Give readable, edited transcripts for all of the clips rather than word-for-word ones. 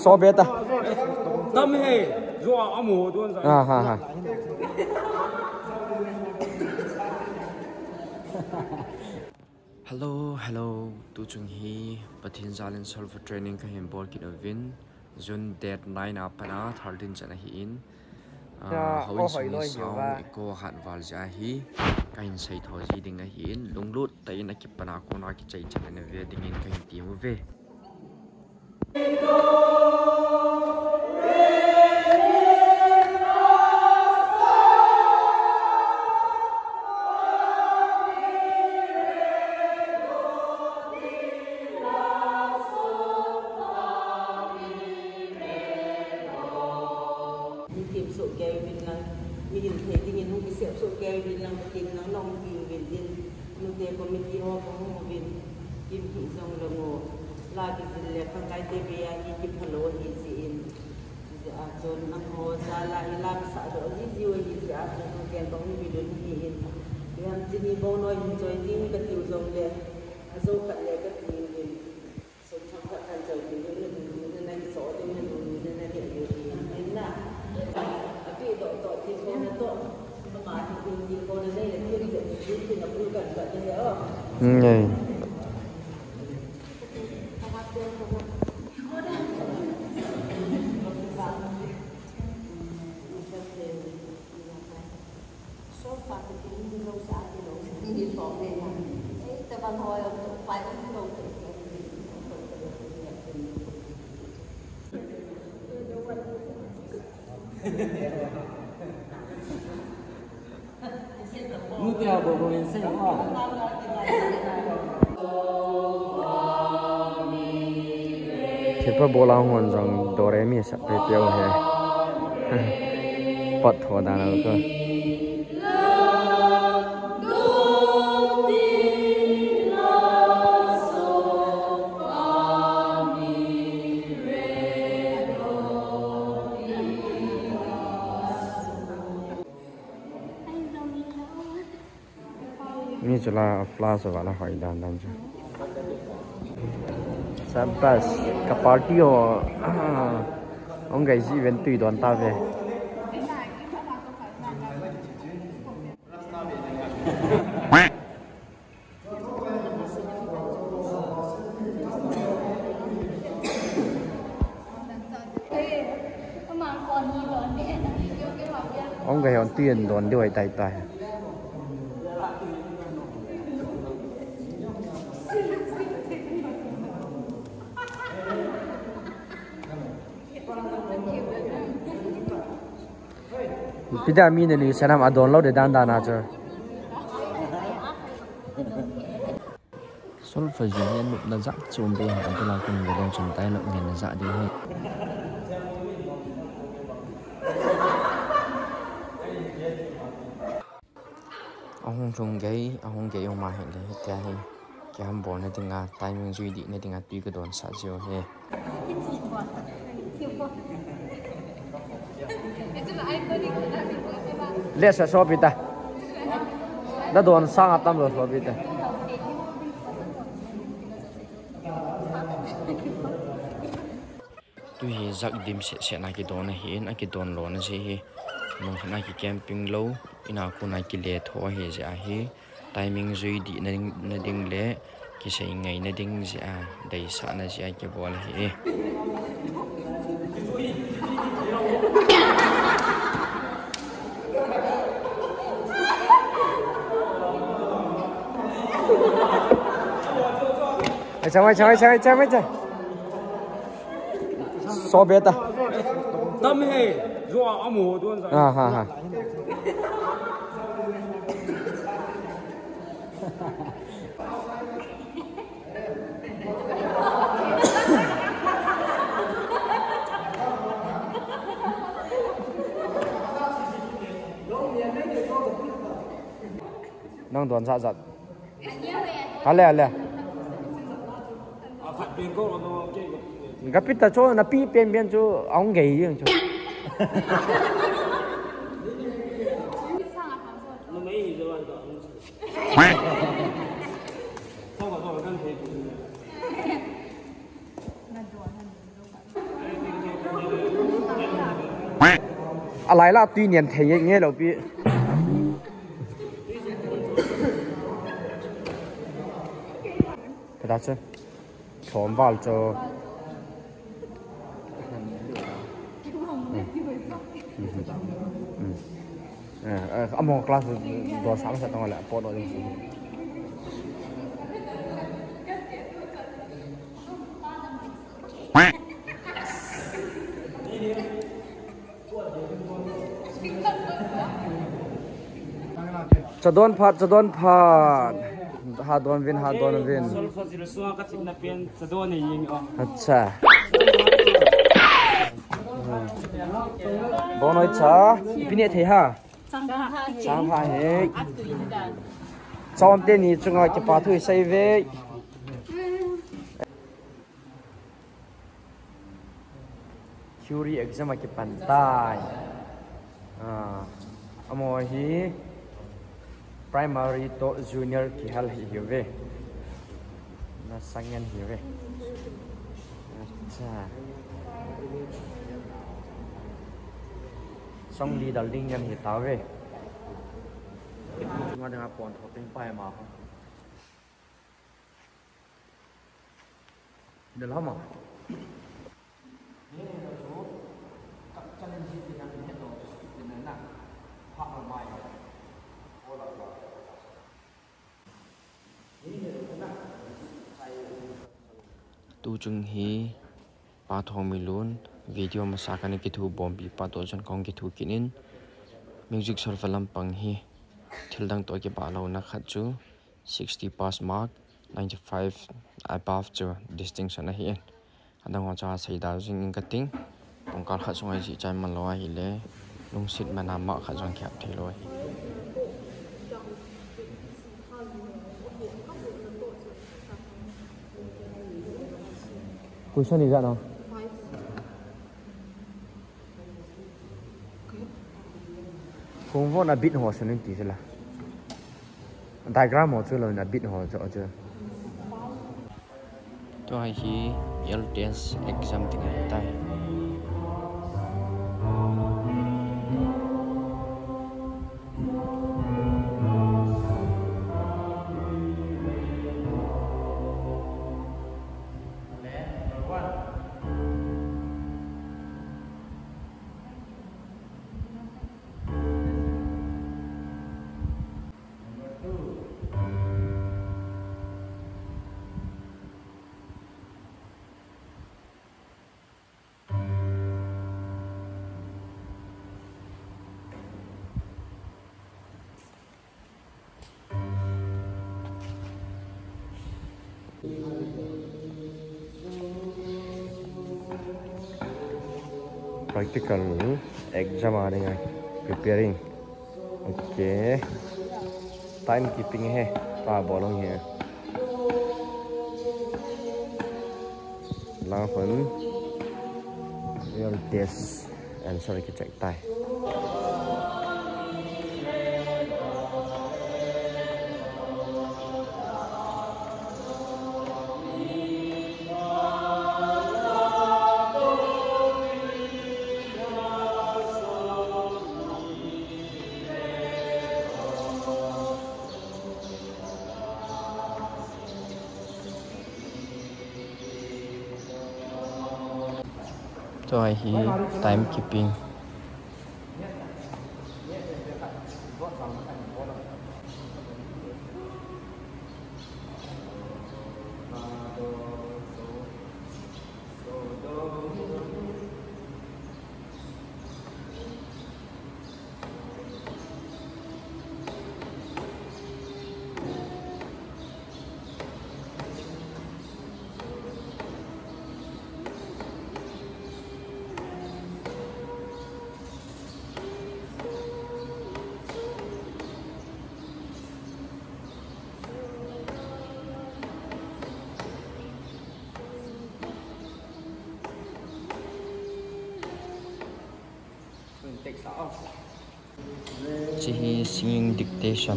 so beta tâm he do amo tuan ha ha hello tu chung hi pathin zalin solve training ka hem bor kinovin zun date 9 apana 13 chana hi in hawin sing song ko han wal ja hi kain sei tho ji ding a hi in lunglut tain akipana kona ki chei chana ve ding in kain ti mu ve Kepa bola hon jong do re mi sa pe piao he pot tho da na ko ni chula flash wala hoi dan dan ju Sampas ke party ho ông gầy gì vẫn tùy đoàn ta về ông gầy hòn tiền đoàn đuổi tay tay vitamin ni sanam adon lo de dan dan na cho sol fa ji ne nup na zak chum be ha ta la kun de chum tai lo ne na za di he ahong gai ma he le ta he kyam bon ne tinga timing zui di ne tinga tui ka don sa jo he Lesa sobita. Da don sang atam lo sobita. Tu hi zak dim se na ki don hi na ki don lo na se hi. Nong na ki camping lo ina ku na ki le tho hi ja hi. Timing zui di na ding le ki sei ngai na ding ja dai sa na ja ki bol hi. Chào so beta tâm he do amo tuan ha nang don sa zat ale Gapita cho na pi pian cho ông gầy dương cho อะไรล่ะtuy nhiên thấy nghe đâu bị cái đó chứ thốn vào cho một kelas dua sama satu nggak pot orang sih Jadon pat hadon win अच्छा bonoi cha ipine the ha changha he chom te ni chunga ke pa thui sai ve theory exam ke pantai amo hi primary to junior ki hal hi ve na sangen hi ve acha song di daling yan hi ta ve cuma dengan pon thoteng pai ma udah lama tu chung hi pa thong milun video masakan ki thu bombi pa to jon kong ki thu kinin music sol falam pang hi thildang to ki ba lo na khat chu 60 pass mark 95 above chu distinction hi adang cha saida jing in kating tongkal khat sungai ji chai man lo hi le lungsit manama kha jong khyap thelo hi question is that no kung vô là bit hồ sẽ nên tí là diagram hồ chưa là bit hồ cho chưa tôi hay LTS exam tiếng Tay practical exam ada ngay preparing okay time keeping he pa bolong he lang phun real test answer ki check tai Tôi hi time keeping Chỉ singing dictation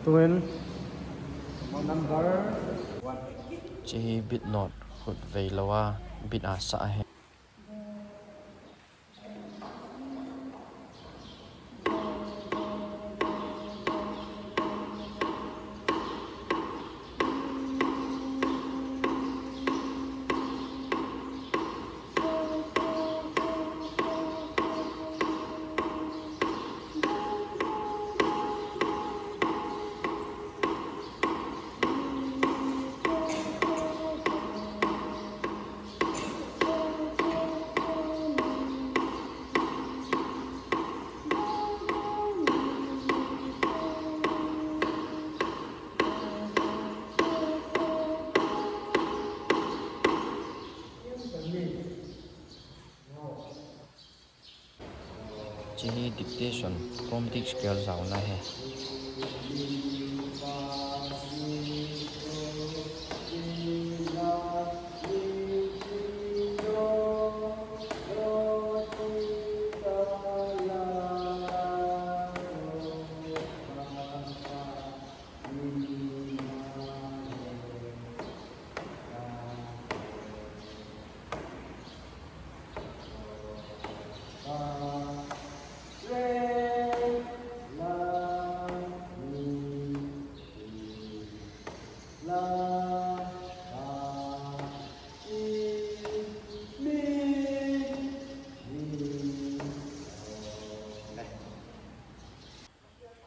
Twin number 1. Chỉ bit nốt hụt về loa bit à xã hè. Chỉ dictation chromatic scale giàu na he.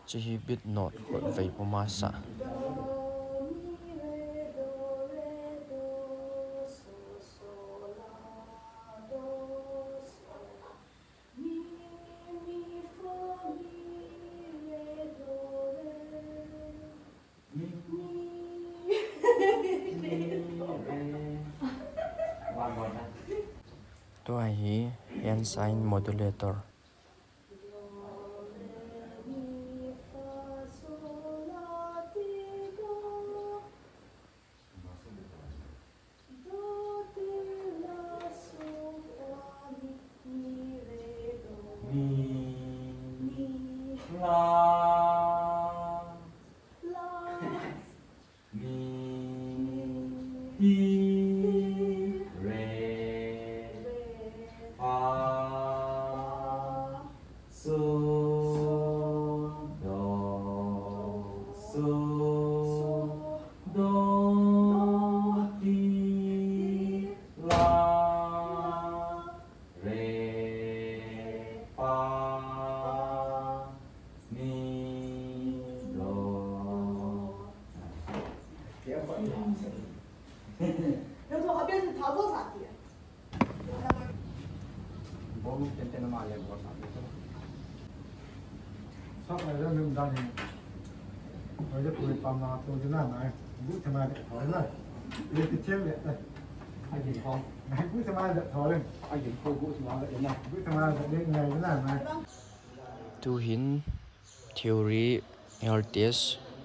Chỉ bit nốt hụt về poma xã. Tôi hi hand sign modulator. Sắp này nó nâng ra thì rồiจะคุยปามมาตัวจะหน้าไหนบุษมาเด็ดถอยเลยเรียกติดเชื่อมเด็ดเลยไอ้หญิงทองไหนบุษมาเด็ดถอยเลยไอ้หญิงโคบุษมาเด็ดยังไงบุษมาเด็ดยังไงก็หน้าไหน Tu hin theory LTS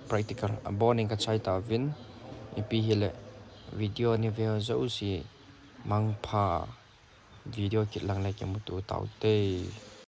practical aboning ka chai ta vin ipi hile video ni ve zo si mang pha video kit lang lai ke mu tu tau te